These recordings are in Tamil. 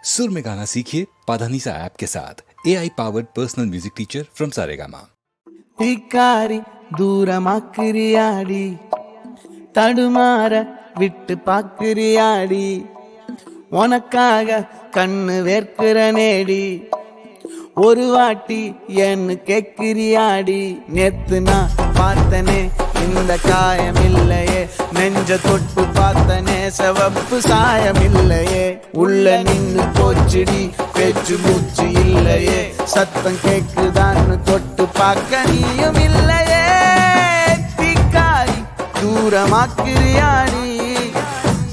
सुर में गाना सीखिए पाधानीसा ऐप के साथ AI powered personal music teacher from Saregama. தீக்காரி தூரமாக்குறியாடி தடுமாற விட்டு பாக்குறியாடி உனக்காக கண்ணு வேர்க்கிற நேடி ஒரு வாட்டி என்ன கேக்குறியாடி நேத்து நான் பார்த்தனே இந்த காயம் இல்லையே நெஞ்ச தொட்டு பார்த்தனே சிவப்பு சாயம் இல்லையே உள்ள நின்னு போச்சுடி பேச்சு மூச்சு இல்லையே சத்தம் கேக்குதான்னு தொட்டு பார்க்க நீயும் இல்லையே தீக்காரி தூரமாக்குறியாடி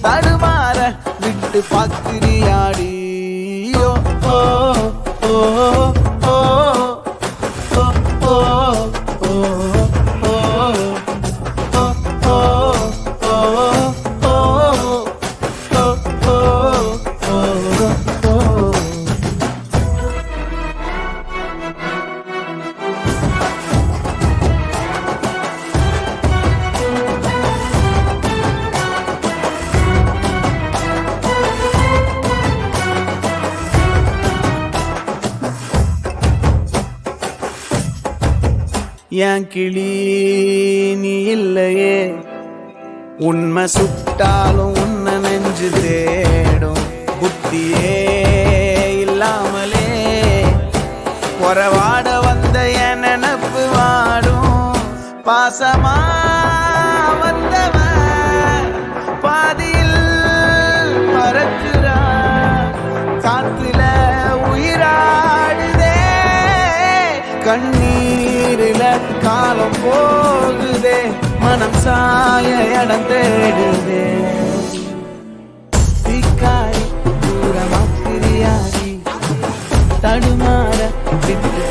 தடுமாற விட்டு பார்க்கிறியாடி ஓ ஓ ஓ ஓ ஓ ஓ என் கிளி நீ இல்லையே உண்மை சுட்டாலும் உன்னை நெஞ்சு தேடும் புத்தியே இல்லாமலே உறவாட வந்த என் நினப்பு வாடும் பாசமா வந்தவன் பாதியில் மறக்குறா காத்துல உயிராடுதே கண்ணீரில காலம் போகுதே மனம் சாய இடம் தேடுதே தீக்காரி தூரமாக்குறியாடி தடுமாற விட்டு